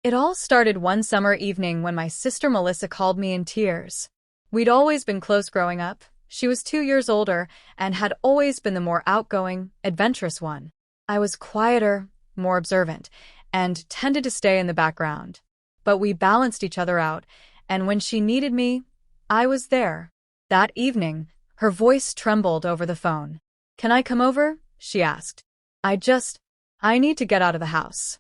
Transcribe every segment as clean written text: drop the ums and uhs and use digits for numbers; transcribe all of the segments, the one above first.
It all started one summer evening when my sister Melissa called me in tears. We'd always been close growing up. She was 2 years older and had always been the more outgoing, adventurous one. I was quieter, more observant, and tended to stay in the background. But we balanced each other out, and when she needed me, I was there. That evening, her voice trembled over the phone. "Can I come over?" she asked. I need to get out of the house."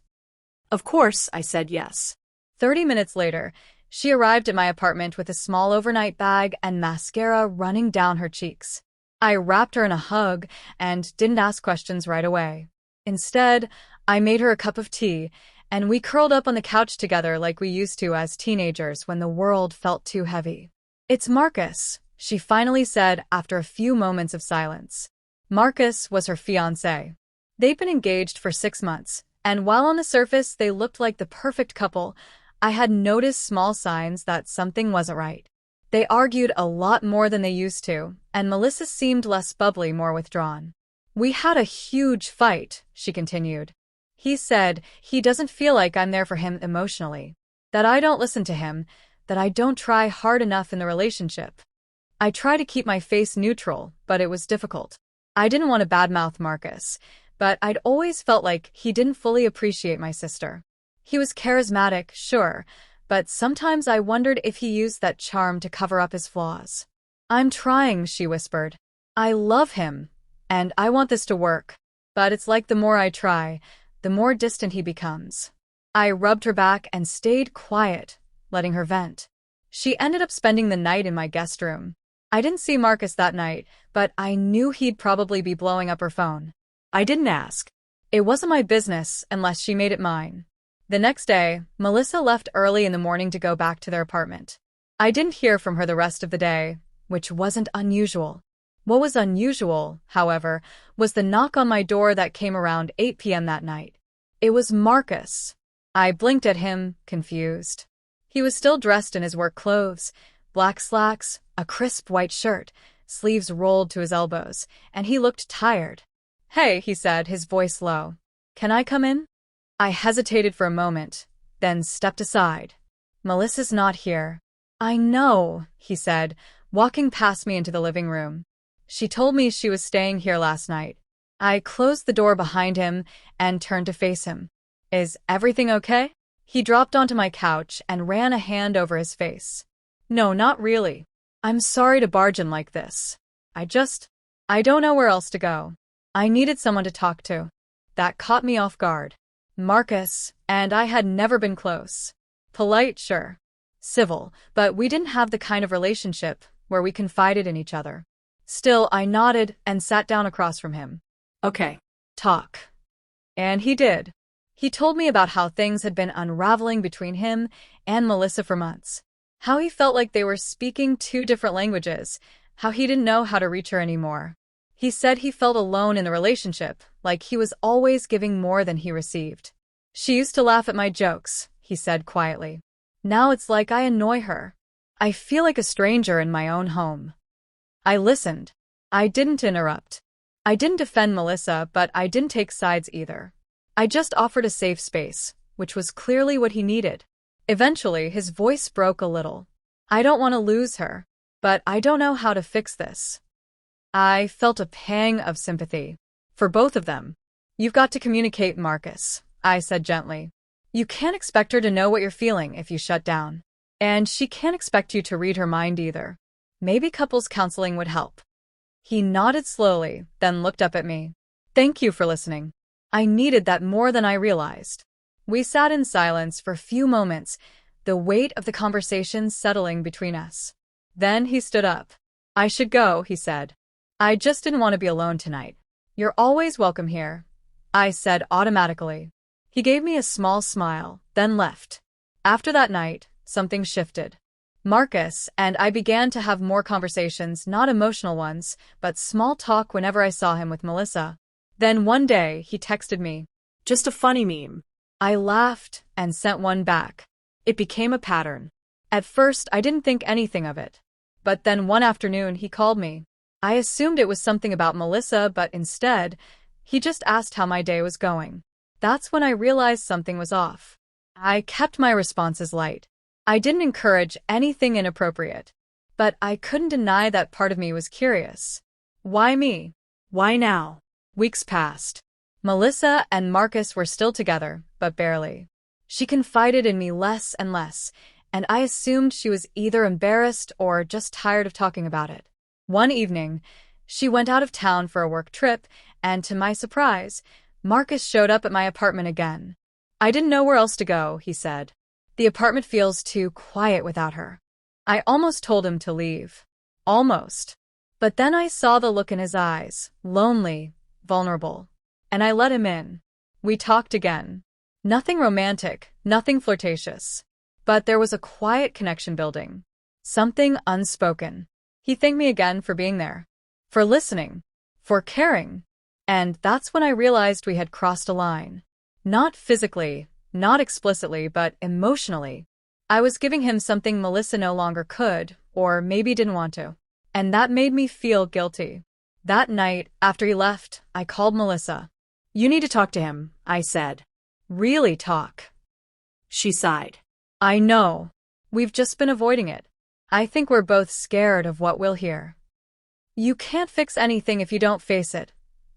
Of course, I said yes. 30 minutes later, she arrived at my apartment with a small overnight bag and mascara running down her cheeks. I wrapped her in a hug and didn't ask questions right away. Instead, I made her a cup of tea, and we curled up on the couch together like we used to as teenagers when the world felt too heavy. "It's Marcus," she finally said after a few moments of silence. Marcus was her fiancé. They'd been engaged for 6 months, and while on the surface they looked like the perfect couple, I had noticed small signs that something wasn't right. They argued a lot more than they used to, and Melissa seemed less bubbly, more withdrawn. "We had a huge fight," she continued. "He said he doesn't feel like I'm there for him emotionally, that I don't listen to him, that I don't try hard enough in the relationship." I tried to keep my face neutral, but it was difficult. I didn't want to badmouth Marcus, but I'd always felt like he didn't fully appreciate my sister. He was charismatic, sure, but sometimes I wondered if he used that charm to cover up his flaws. "I'm trying," she whispered. "I love him, and I want this to work. But it's like the more I try, the more distant he becomes." I rubbed her back and stayed quiet, letting her vent. She ended up spending the night in my guest room. I didn't see Marcus that night, but I knew he'd probably be blowing up her phone. I didn't ask. It wasn't my business unless she made it mine. The next day, Melissa left early in the morning to go back to their apartment. I didn't hear from her the rest of the day, which wasn't unusual. What was unusual, however, was the knock on my door that came around 8 p.m. that night. It was Marcus. I blinked at him, confused. He was still dressed in his work clothes, black slacks, a crisp white shirt, sleeves rolled to his elbows, and he looked tired. "Hey," he said, his voice low. "Can I come in?" I hesitated for a moment, then stepped aside. "Melissa's not here." "I know," he said, walking past me into the living room. "She told me she was staying here last night." I closed the door behind him and turned to face him. "Is everything okay?" He dropped onto my couch and ran a hand over his face. "No, not really. I'm sorry to barge in like this. I don't know where else to go. I needed someone to talk to." That caught me off guard. Marcus and I had never been close. Polite, sure. Civil, but we didn't have the kind of relationship where we confided in each other. Still, I nodded and sat down across from him. "Okay, talk." And he did. He told me about how things had been unraveling between him and Melissa for months. How he felt like they were speaking two different languages, how he didn't know how to reach her anymore. He said he felt alone in the relationship, like he was always giving more than he received. "She used to laugh at my jokes," he said quietly. "Now it's like I annoy her. I feel like a stranger in my own home." I listened. I didn't interrupt. I didn't defend Melissa, but I didn't take sides either. I just offered a safe space, which was clearly what he needed. Eventually, his voice broke a little. "I don't want to lose her, but I don't know how to fix this." I felt a pang of sympathy. For both of them. "You've got to communicate, Marcus," I said gently. "You can't expect her to know what you're feeling if you shut down. And she can't expect you to read her mind either. Maybe couples counseling would help." He nodded slowly, then looked up at me. "Thank you for listening. I needed that more than I realized." We sat in silence for a few moments, the weight of the conversation settling between us. Then he stood up. "I should go," he said. "I just didn't want to be alone tonight." "You're always welcome here," I said automatically. He gave me a small smile, then left. After that night, something shifted. Marcus and I began to have more conversations, not emotional ones, but small talk whenever I saw him with Melissa. Then one day, he texted me, "Just a funny meme." I laughed and sent one back. It became a pattern. At first, I didn't think anything of it. But then one afternoon, he called me. I assumed it was something about Melissa, but instead, he just asked how my day was going. That's when I realized something was off. I kept my responses light. I didn't encourage anything inappropriate. But I couldn't deny that part of me was curious. Why me? Why now? Weeks passed. Melissa and Marcus were still together, but barely. She confided in me less and less, and I assumed she was either embarrassed or just tired of talking about it. One evening, she went out of town for a work trip, and to my surprise, Marcus showed up at my apartment again. I didn't know where else to go, he said. The apartment feels too quiet without her. I almost told him to leave. Almost. But then I saw the look in his eyes, lonely, vulnerable. And I let him in. We talked again. Nothing romantic, nothing flirtatious. But there was a quiet connection building. Something unspoken. He thanked me again for being there. For listening. For caring. And that's when I realized we had crossed a line. Not physically, not explicitly, but emotionally. I was giving him something Melissa no longer could, or maybe didn't want to. And that made me feel guilty. That night, after he left, I called Melissa. "You need to talk to him," I said. "Really talk." She sighed. "I know. We've just been avoiding it. I think we're both scared of what we'll hear." "You can't fix anything if you don't face it,"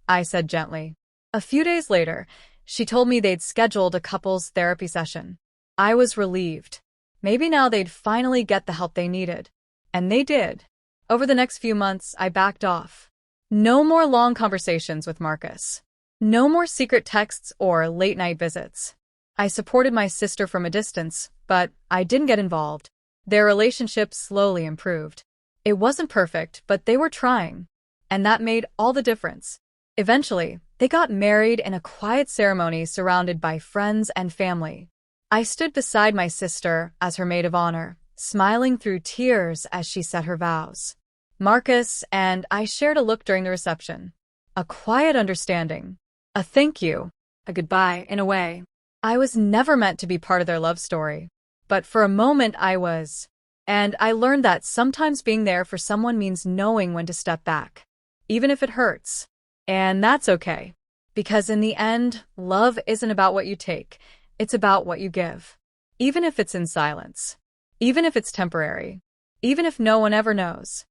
I said gently. A few days later, she told me they'd scheduled a couples therapy session. I was relieved. Maybe now they'd finally get the help they needed. And they did. Over the next few months, I backed off. No more long conversations with Marcus. No more secret texts or late-night visits. I supported my sister from a distance, but I didn't get involved. Their relationship slowly improved. It wasn't perfect, but they were trying. And that made all the difference. Eventually, they got married in a quiet ceremony surrounded by friends and family. I stood beside my sister as her maid of honor, smiling through tears as she said her vows. Marcus and I shared a look during the reception. A quiet understanding. A thank you. A goodbye, in a way. I was never meant to be part of their love story. But for a moment I was. And I learned that sometimes being there for someone means knowing when to step back. Even if it hurts. And that's okay. Because in the end, love isn't about what you take. It's about what you give. Even if it's in silence. Even if it's temporary. Even if no one ever knows.